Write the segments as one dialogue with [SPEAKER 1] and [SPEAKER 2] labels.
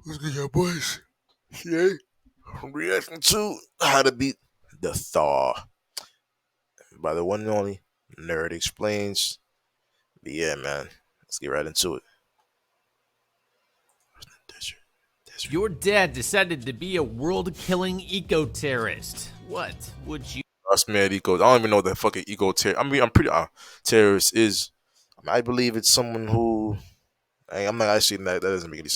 [SPEAKER 1] What's good, y'all boys? Yeah, I'm reacting to How to Beat the Thaw by the one and only Nerd Explains. But yeah, man, let's get right into it. Desert, desert.
[SPEAKER 2] Your dad decided to be a world-killing eco-terrorist. What would you
[SPEAKER 1] Us man, eco. I don't even know what the fucking eco terror. I mean, I'm pretty terrorist is. I believe it's someone who. I'm not actually that. That doesn't make any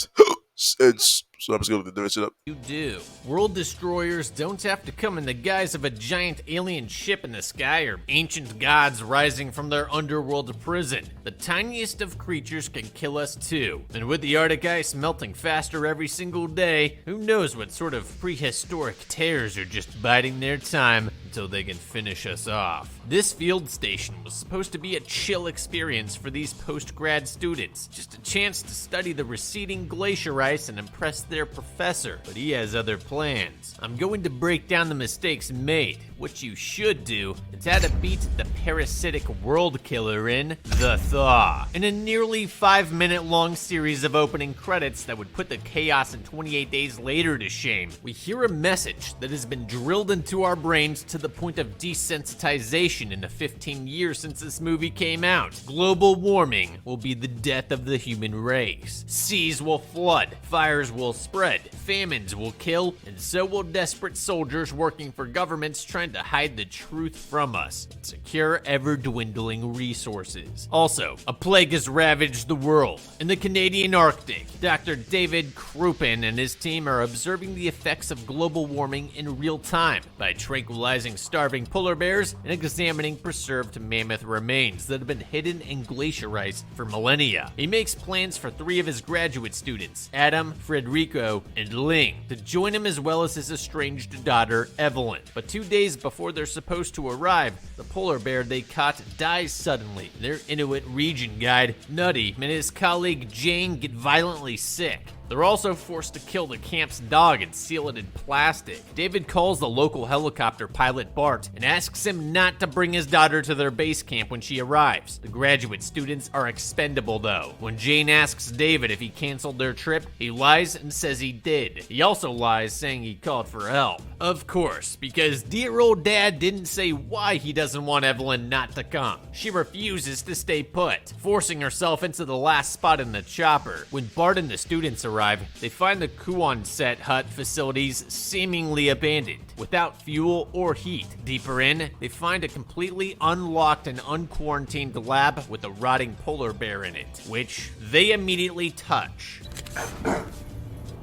[SPEAKER 1] sense. So I'm just gonna do it up.
[SPEAKER 2] do? World destroyers don't have to come in the guise of a giant alien ship in the sky or ancient gods rising from their underworld prison. The tiniest of creatures can kill us too. And with the Arctic ice melting faster every single day, who knows what sort of prehistoric tears are just biding their time until they can finish us off. This field station was supposed to be a chill experience for these post-grad students, just a chance to study the receding glacier ice and impress their professor, but he has other plans. I'm going to break down the mistakes made. What you should do is how to beat the parasitic world killer in The Thaw. In a nearly 5-minute long series of opening credits that would put the chaos in 28 Days Later to shame, we hear a message that has been drilled into our brains to the point of desensitization in the 15 years since this movie came out. Global warming will be the death of the human race. Seas will flood, fires will spread, famines will kill, and so will desperate soldiers working for governments trying to hide the truth from us and secure ever-dwindling resources. Also, a plague has ravaged the world. In the Canadian Arctic, Dr. David Krupin and his team are observing the effects of global warming in real time by tranquilizing starving polar bears and examining preserved mammoth remains that have been hidden in glacier ice for millennia. He makes plans for 3 of his graduate students, Adam, Frederico, and Ling, to join him as well as his estranged daughter, Evelyn. But 2 days before they're supposed to arrive, the polar bear they caught dies suddenly. Their Inuit region guide, Nutty, and his colleague Jane get violently sick. They're also forced to kill the camp's dog and seal it in plastic. David calls the local helicopter pilot Bart and asks him not to bring his daughter to their base camp when she arrives. The graduate students are expendable though. When Jane asks David if he canceled their trip, he lies and says he did. He also lies saying he called for help. Of course, because dear old dad didn't say why he doesn't want Evelyn not to come. She refuses to stay put, forcing herself into the last spot in the chopper. When Bart and the students arrive, they find the Kuon set hut facilities seemingly abandoned, without fuel or heat. Deeper in, they find a completely unlocked and unquarantined lab with a rotting polar bear in it, which they immediately touch.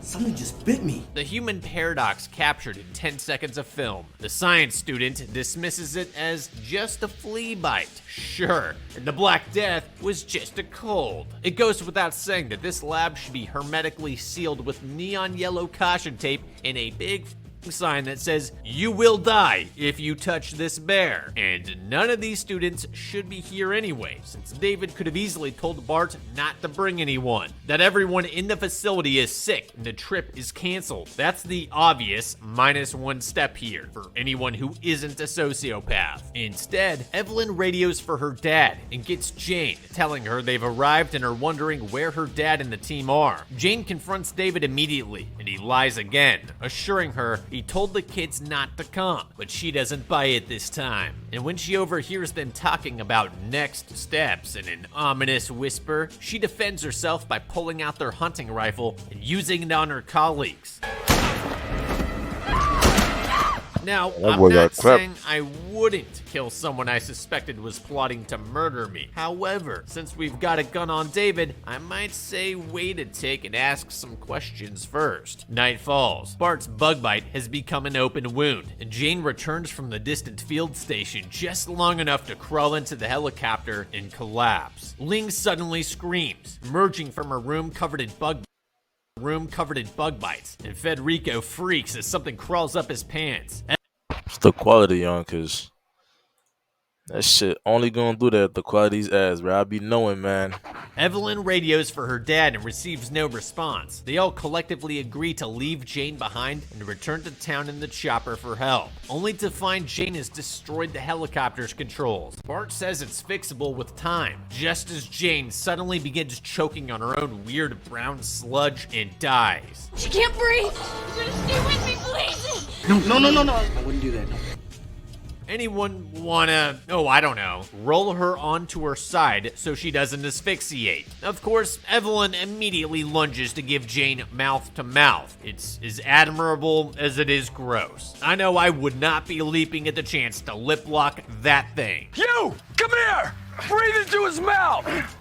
[SPEAKER 3] Something just bit me.
[SPEAKER 2] The human paradox captured in 10 seconds of film. The science student dismisses it as just a flea bite. Sure, and the Black Death was just a cold. It goes without saying that this lab should be hermetically sealed with neon yellow caution tape and a big sign that says, "You will die if you touch this bear." And none of these students should be here anyway, since David could have easily told Bart not to bring anyone, that everyone in the facility is sick and the trip is canceled. That's the obvious -1 step here for anyone who isn't a sociopath. Instead, Evelyn radios for her dad and gets Jane, telling her they've arrived and are wondering where her dad and the team are. Jane confronts David immediately, and he lies again, assuring her he told the kids not to come, but she doesn't buy it this time. And when she overhears them talking about next steps in an ominous whisper, she defends herself by pulling out their hunting rifle and using it on her colleagues. Now, I'm not saying I wouldn't kill someone I suspected was plotting to murder me. However, since we've got a gun on David, I might say wait a tick and ask some questions first. Night falls. Bart's bug bite has become an open wound, and Jane returns from the distant field station just long enough to crawl into the helicopter and collapse. Ling suddenly screams, emerging from her room covered in bug bites, and Federico freaks as something crawls up his pants.
[SPEAKER 1] It's the quality, young, cause that shit only gonna do that if the quality's ass, bro. I be knowing, man.
[SPEAKER 2] Evelyn radios for her dad and receives no response. They all collectively agree to leave Jane behind and return to town in the chopper for help, only to find Jane has destroyed the helicopter's controls. Bart says it's fixable with time, just as Jane suddenly begins choking on her own weird brown sludge and dies.
[SPEAKER 4] She can't breathe. You're gonna stay with me, please.
[SPEAKER 3] No. I wouldn't do that.
[SPEAKER 2] Anyone wanna, I don't know, roll her onto her side so she doesn't asphyxiate? Of course, Evelyn immediately lunges to give Jane mouth to mouth. It's as admirable as it is gross. I know I would not be leaping at the chance to lip lock that thing.
[SPEAKER 5] You! Come here! Breathe into his mouth!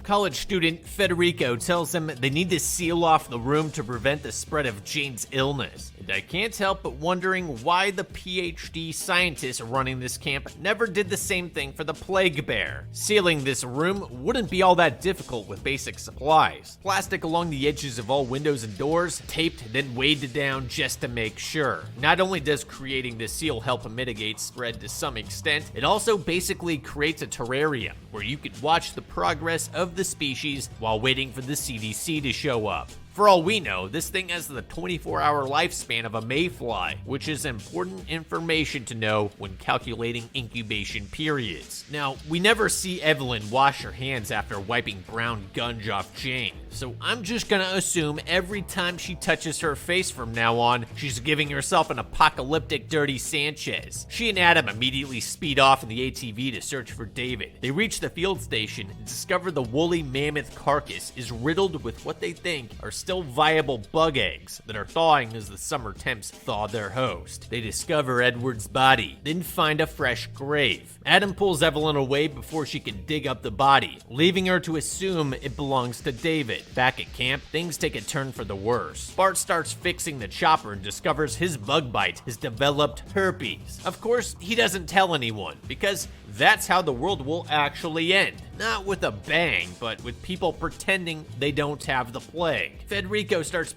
[SPEAKER 2] College student Federico tells them they need to seal off the room to prevent the spread of Jane's illness. And I can't help but wondering why the PhD scientist running this camp never did the same thing for the plague bear. Sealing this room wouldn't be all that difficult with basic supplies. Plastic along the edges of all windows and doors, taped then weighed down just to make sure. Not only does creating this seal help mitigate spread to some extent, it also basically creates a terrarium where you can watch the progress of the species while waiting for the CDC to show up. For all we know, this thing has the 24-hour lifespan of a mayfly, which is important information to know when calculating incubation periods. Now, we never see Evelyn wash her hands after wiping brown gunge off Jane, so I'm just gonna assume every time she touches her face from now on, she's giving herself an apocalyptic Dirty Sanchez. She and Adam immediately speed off in the ATV to search for David. They reach the field station and discover the woolly mammoth carcass is riddled with what they think are still viable bug eggs that are thawing as the summer temps thaw their host. They discover Edward's body, then find a fresh grave. Adam pulls Evelyn away before she can dig up the body, leaving her to assume it belongs to David. Back at camp, things take a turn for the worse. Bart starts fixing the chopper and discovers his bug bite has developed herpes. Of course, he doesn't tell anyone, because that's how the world will actually end. Not with a bang, but with people pretending they don't have the plague. Federico starts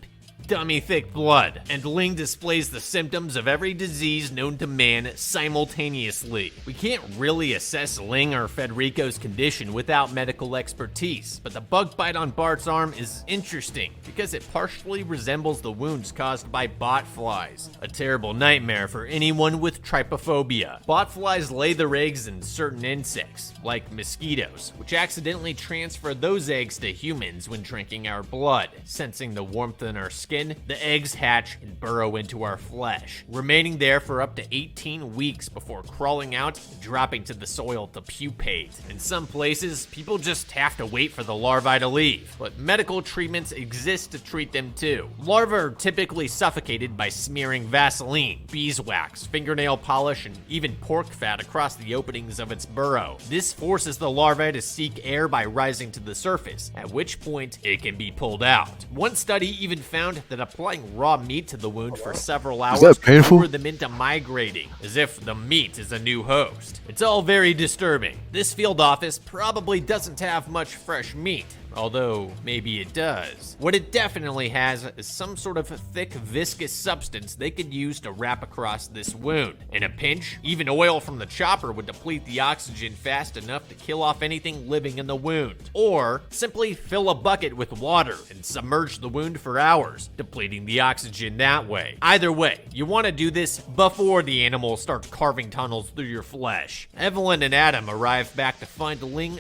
[SPEAKER 2] dummy thick blood, and Ling displays the symptoms of every disease known to man simultaneously. We can't really assess Ling or Federico's condition without medical expertise, but the bug bite on Bart's arm is interesting because it partially resembles the wounds caused by botflies, a terrible nightmare for anyone with trypophobia. Botflies lay their eggs in certain insects, like mosquitoes, which accidentally transfer those eggs to humans when drinking our blood. Sensing the warmth in our skin, the eggs hatch and burrow into our flesh, remaining there for up to 18 weeks before crawling out and dropping to the soil to pupate. In some places, people just have to wait for the larvae to leave, but medical treatments exist to treat them too. Larvae are typically suffocated by smearing Vaseline, beeswax, fingernail polish, and even pork fat across the openings of its burrow. This forces the larvae to seek air by rising to the surface, at which point it can be pulled out. One study even found that applying raw meat to the wound for several hours can lure them into migrating, as if the meat is a new host. It's all very disturbing. This field office probably doesn't have much fresh meat, although maybe it does. What it definitely has is some sort of thick, viscous substance they could use to wrap across this wound. In a pinch, even oil from the chopper would deplete the oxygen fast enough to kill off anything living in the wound. Or simply fill a bucket with water and submerge the wound for hours, depleting the oxygen that way. Either way, you want to do this before the animals start carving tunnels through your flesh. Evelyn and Adam arrive back to find Ling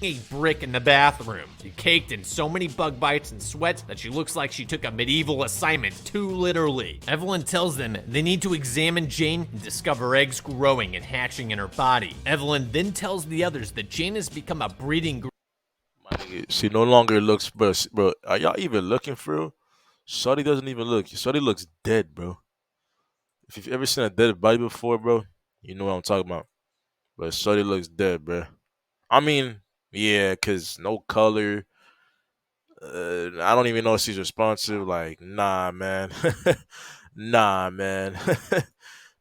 [SPEAKER 2] a brick in the bathroom, caked in so many bug bites and sweat that she looks like she took a medieval assignment too literally. Evelyn tells them they need to examine Jane and discover eggs growing and hatching in her body. Evelyn then tells the others that Jane has become a breeding ground.
[SPEAKER 1] She no longer looks, bro. Are y'all even looking for real? Shorty doesn't even look. Shorty looks dead, bro. If you've ever seen a dead body before, bro, you know what I'm talking about. But Shorty looks dead, bro. I mean, yeah, because no color. I don't even know if she's responsive. Like, nah, man. Nah, man.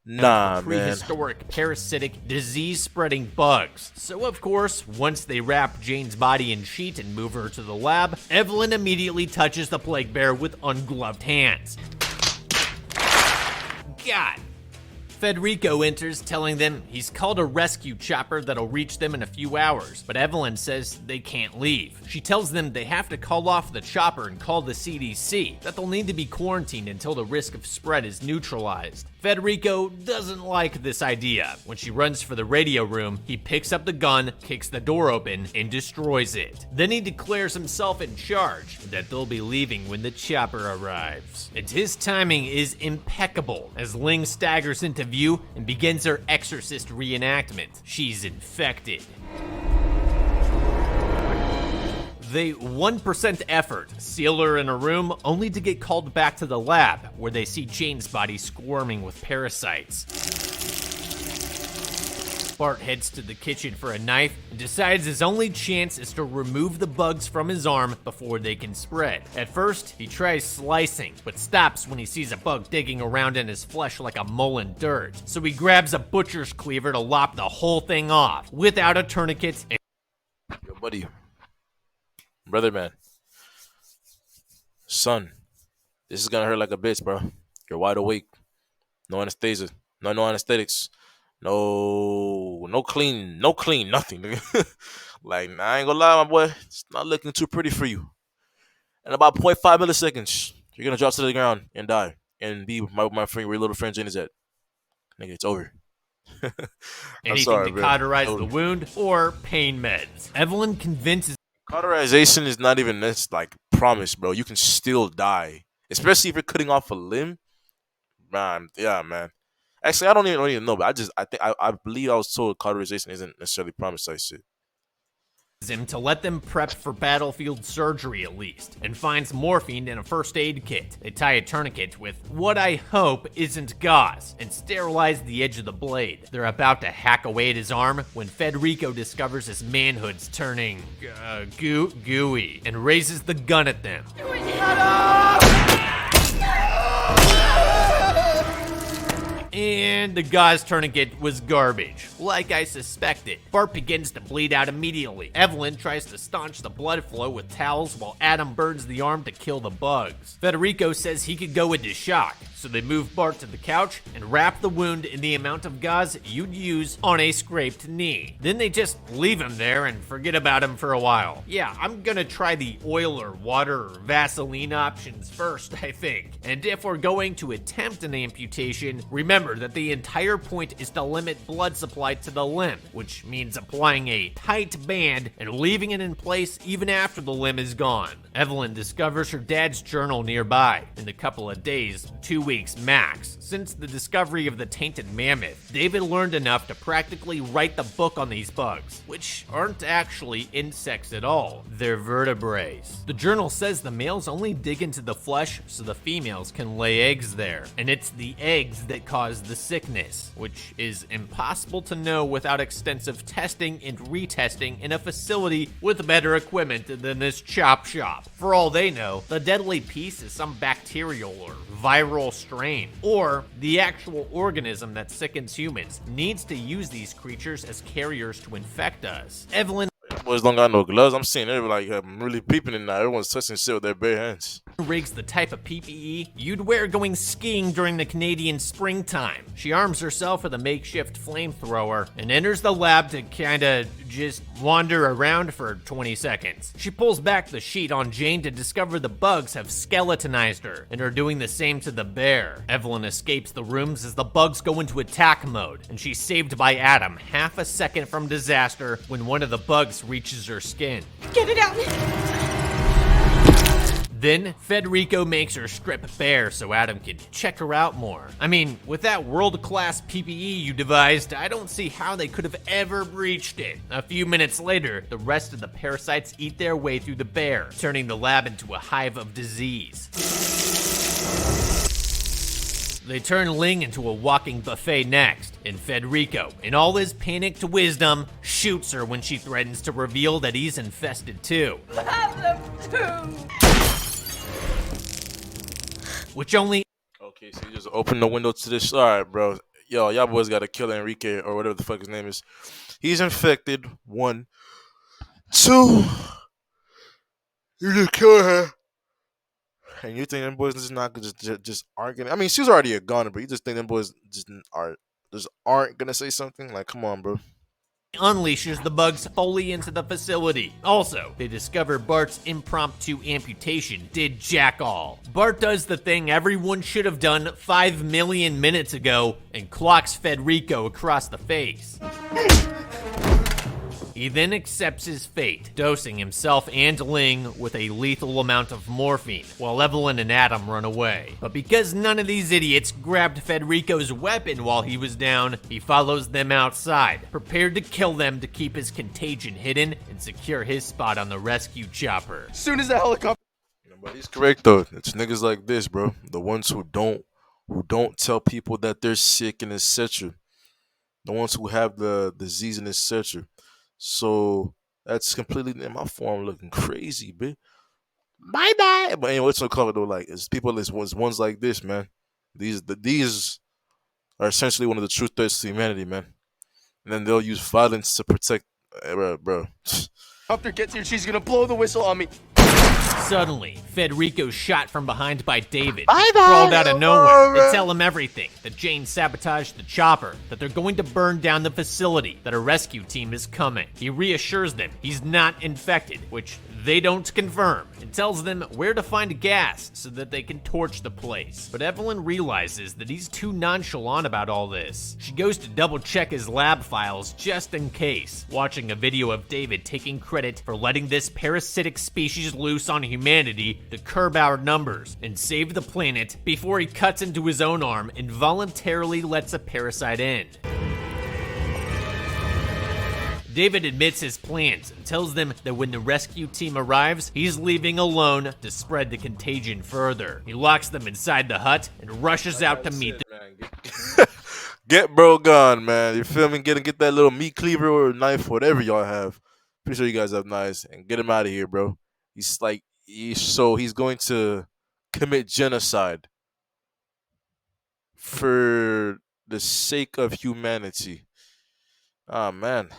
[SPEAKER 1] Nah, man.
[SPEAKER 2] Prehistoric, parasitic, disease-spreading bugs. So, of course, once they wrap Jane's body in sheet and move her to the lab, Evelyn immediately touches the plague bear with ungloved hands. God. Federico enters, telling them he's called a rescue chopper that'll reach them in a few hours, but Evelyn says they can't leave. She tells them they have to call off the chopper and call the CDC, that they'll need to be quarantined until the risk of spread is neutralized. Federico doesn't like this idea. When she runs for the radio room, he picks up the gun, kicks the door open, and destroys it. Then he declares himself in charge, and that they'll be leaving when the chopper arrives. And his timing is impeccable, as Ling staggers into view and begins her exorcist reenactment. She's infected. They 1% effort, seal her in a room, only to get called back to the lab, where they see Jane's body squirming with parasites. Bart heads to the kitchen for a knife and decides his only chance is to remove the bugs from his arm before they can spread. At first, he tries slicing, but stops when he sees a bug digging around in his flesh like a mole in dirt. So he grabs a butcher's cleaver to lop the whole thing off, without a tourniquet.
[SPEAKER 1] Yo, buddy. Brother, man. Son, this is gonna hurt like a bitch, bro. You're wide awake. No anesthesia. No anesthetics. No clean, nothing, nigga. Like, I ain't gonna lie, my boy. It's not looking too pretty for you. In about 0.5 milliseconds, you're gonna drop to the ground and die. And be my friend, where your little friend Jane is at. Nigga, it's over. I'm
[SPEAKER 2] Anything
[SPEAKER 1] sorry,
[SPEAKER 2] to
[SPEAKER 1] bro.
[SPEAKER 2] cauterize the wound or pain meds. Evelyn convinces
[SPEAKER 1] Cauterization is not even this like promise, bro. You can still die, especially if you're cutting off a limb. Man, yeah, man. Actually, I don't even know, but I believe I was told cauterization isn't necessarily promised. I said.
[SPEAKER 2] him to let them prep for battlefield surgery at least, and finds morphine in a first aid kit. They tie a tourniquet with what I hope isn't gauze and sterilize the edge of the blade. They're about to hack away at his arm when Federico discovers his manhood's turning gooey and raises the gun at them. And the gauze tourniquet was garbage, like I suspected. Bart begins to bleed out immediately. Evelyn tries to staunch the blood flow with towels while Adam burns the arm to kill the bugs. Federico says he could go into shock, so they move Bart to the couch and wrap the wound in the amount of gauze you'd use on a scraped knee. Then they just leave him there and forget about him for a while. Yeah, I'm gonna try the oil or water or Vaseline options first, I think. And if we're going to attempt an amputation, remember that the entire point is to limit blood supply to the limb, which means applying a tight band and leaving it in place even after the limb is gone. Evelyn discovers her dad's journal nearby. In a couple of days, 2 weeks max, since the discovery of the tainted mammoth, David learned enough to practically write the book on these bugs, which aren't actually insects at all. They're vertebrae. The journal says the males only dig into the flesh so the females can lay eggs there, and it's the eggs that cause the sickness, which is impossible to know without extensive testing and retesting in a facility with better equipment than this chop shop. For all they know, the deadly piece is some bacterial or viral strain, or the actual organism that sickens humans needs to use these creatures as carriers to infect us. Evelyn
[SPEAKER 1] Boys don't got no gloves. I'm seeing everybody like I'm really peeping in now. Everyone's touching shit with their bare hands.
[SPEAKER 2] rigs the type of PPE you'd wear going skiing during the Canadian springtime. She arms herself with a makeshift flamethrower and enters the lab to kinda just wander around for 20 seconds. She pulls back the sheet on Jane to discover the bugs have skeletonized her and are doing the same to the bear. Evelyn escapes the rooms as the bugs go into attack mode, and she's saved by Adam half a second from disaster when one of the bugs reaches her skin.
[SPEAKER 4] Get it out!
[SPEAKER 2] Then, Federico makes her strip bare so Adam can check her out more. I mean, with that world-class PPE you devised, I don't see how they could have ever breached it. A few minutes later, the rest of the parasites eat their way through the bear, turning the lab into a hive of disease. They turn Ling into a walking buffet next, and Federico, in all his panicked wisdom, shoots her when she threatens to reveal that he's infested too.
[SPEAKER 4] Have them too!
[SPEAKER 2] Which only
[SPEAKER 1] Okay, so you just open the window to this. All right, bro. Yo, y'all boys got to kill Enrique or whatever the fuck his name is. He's infected. 1, 2. You just kill her. And you think them boys just not just aren't gonna? I mean, she's already a goner, but you just think them boys just are just aren't gonna say something? Like, come on, bro.
[SPEAKER 2] Unleashes the bugs fully into the facility. Also, they discover Bart's impromptu amputation did jack all. Bart does the thing everyone should have done 5 million minutes ago and clocks Federico across the face. He then accepts his fate, dosing himself and Ling with a lethal amount of morphine, while Evelyn and Adam run away. But because none of these idiots grabbed Federico's weapon while he was down, he follows them outside, prepared to kill them to keep his contagion hidden and secure his spot on the rescue chopper.
[SPEAKER 3] Soon as the helicopter.
[SPEAKER 1] But he's correct though. It's niggas like this, bro. The ones who don't tell people that they're sick and etc. The ones who have the disease and etc. So that's completely in my form looking crazy, bitch. Bye bye. But anyway, what's so cover though? Like, it's people, it's ones like this, man. These are essentially one of the true threats to humanity, man. And then they'll use violence to protect, bro.
[SPEAKER 3] Helicopter gets here, she's gonna blow the whistle on me.
[SPEAKER 2] Suddenly, Federico's shot from behind by David, crawled out of nowhere to tell him everything, that Jane sabotaged the chopper, that they're going to burn down the facility, that a rescue team is coming. He reassures them he's not infected, which they don't confirm, and tells them where to find gas so that they can torch the place. But Evelyn realizes that he's too nonchalant about all this. She goes to double check his lab files just in case, watching a video of David taking credit for letting this parasitic species loose on humanity to curb our numbers and save the planet before he cuts into his own arm and voluntarily lets a parasite in. David admits his plans and tells them that when the rescue team arrives, he's leaving alone to spread the contagion further. He locks them inside the hut and rushes out to meet them.
[SPEAKER 1] Get bro gone, man. You feel me? Get that little meat cleaver or knife, whatever y'all have. Pretty sure you guys have knives, and get him out of here, bro. He's going to commit genocide for the sake of humanity. Ah, man.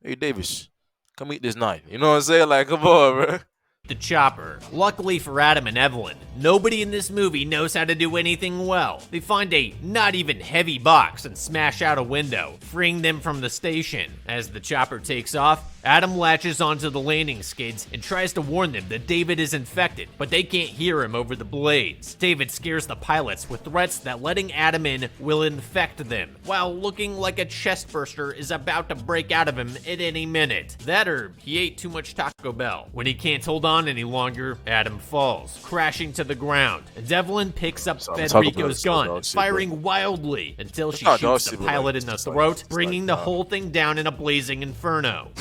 [SPEAKER 1] Hey, Davis, come eat this knife. You know what I'm saying? Like, come on, bro.
[SPEAKER 2] The chopper. Luckily for Adam and Evelyn, nobody in this movie knows how to do anything well. They find a not even heavy box and smash out a window, freeing them from the station. As the chopper takes off, Adam latches onto the landing skids and tries to warn them that David is infected, but they can't hear him over the blades. David scares the pilots with threats that letting Adam in will infect them, while looking like a chestburster is about to break out of him at any minute. That or he ate too much Taco Bell. When he can't hold on any longer, Adam falls, crashing to the ground, and Evelyn picks up Federico's gun, firing wildly until she shoots the pilot in the throat, bringing the whole thing down in a blazing inferno.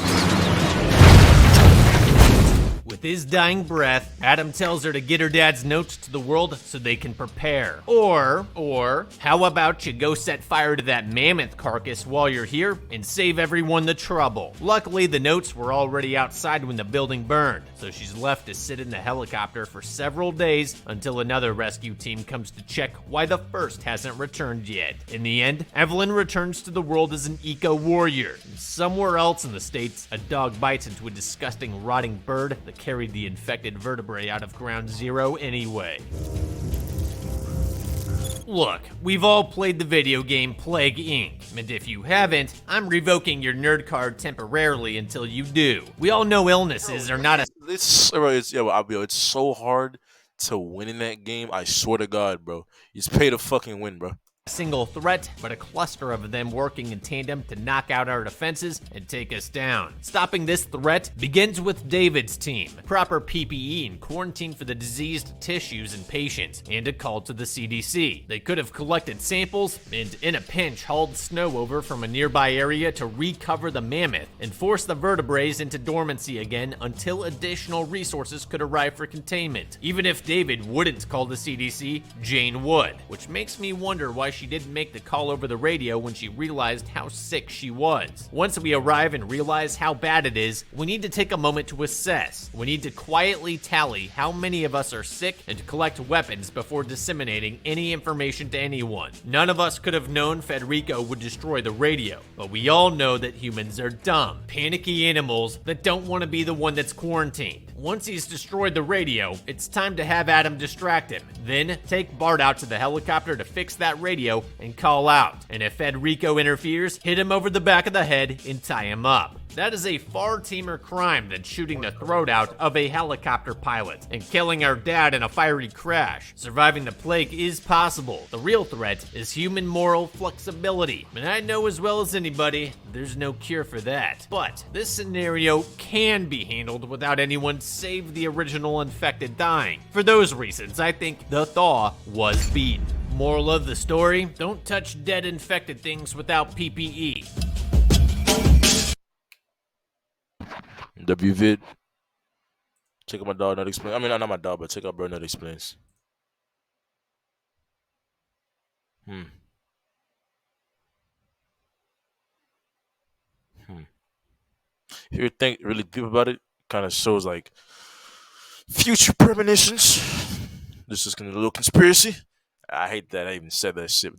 [SPEAKER 2] With his dying breath, Adam tells her to get her dad's notes to the world so they can prepare. Or, how about you go set fire to that mammoth carcass while you're here and save everyone the trouble. Luckily, the notes were already outside when the building burned, so she's left to sit in the helicopter for several days until another rescue team comes to check why the first hasn't returned yet. In the end, Evelyn returns to the world as an eco-warrior. Somewhere else in the States, a dog bites into a disgusting rotting bird that carried the infected vertebrae out of ground zero anyway. Look, we've all played the video game Plague Inc., and if you haven't, I'm revoking your nerd card temporarily until you do. We all know illnesses are not a...
[SPEAKER 1] It's so hard to win in that game, I swear to God, bro. You just pay to fucking win, bro.
[SPEAKER 2] Single threat, but a cluster of them working in tandem to knock out our defenses and take us down. Stopping this threat begins with David's team, proper PPE and quarantine for the diseased tissues and patients, and a call to the CDC. They could have collected samples and, in a pinch, hauled snow over from a nearby area to recover the mammoth and force the vertebrae into dormancy again until additional resources could arrive for containment. Even if David wouldn't call the CDC, Jane would, which makes me wonder why she didn't make the call over the radio when she realized how sick she was. Once we arrive and realize how bad it is, we need to take a moment to assess. We need to quietly tally how many of us are sick and to collect weapons before disseminating any information to anyone. None of us could have known Federico would destroy the radio, but we all know that humans are dumb, panicky animals that don't want to be the one that's quarantined. Once he's destroyed the radio, it's time to have Adam distract him. Then take Bart out to the helicopter to fix that radio and call out. And if Federico interferes, hit him over the back of the head and tie him up. That is a far tamer crime than shooting the throat out of a helicopter pilot and killing our dad in a fiery crash. Surviving the plague is possible. The real threat is human moral flexibility. And I know as well as anybody, there's no cure for that. But this scenario can be handled without anyone save the original infected dying. For those reasons, I think the thaw was beaten. Moral of the story, don't touch dead infected things without PPE.
[SPEAKER 1] WVID. Check out my dog, Nut Explains. I mean, not my dog, but check out bro, Nut Explains. If you think really deep about it, kind of shows like future premonitions. This is a little conspiracy. I hate that I even said that shit.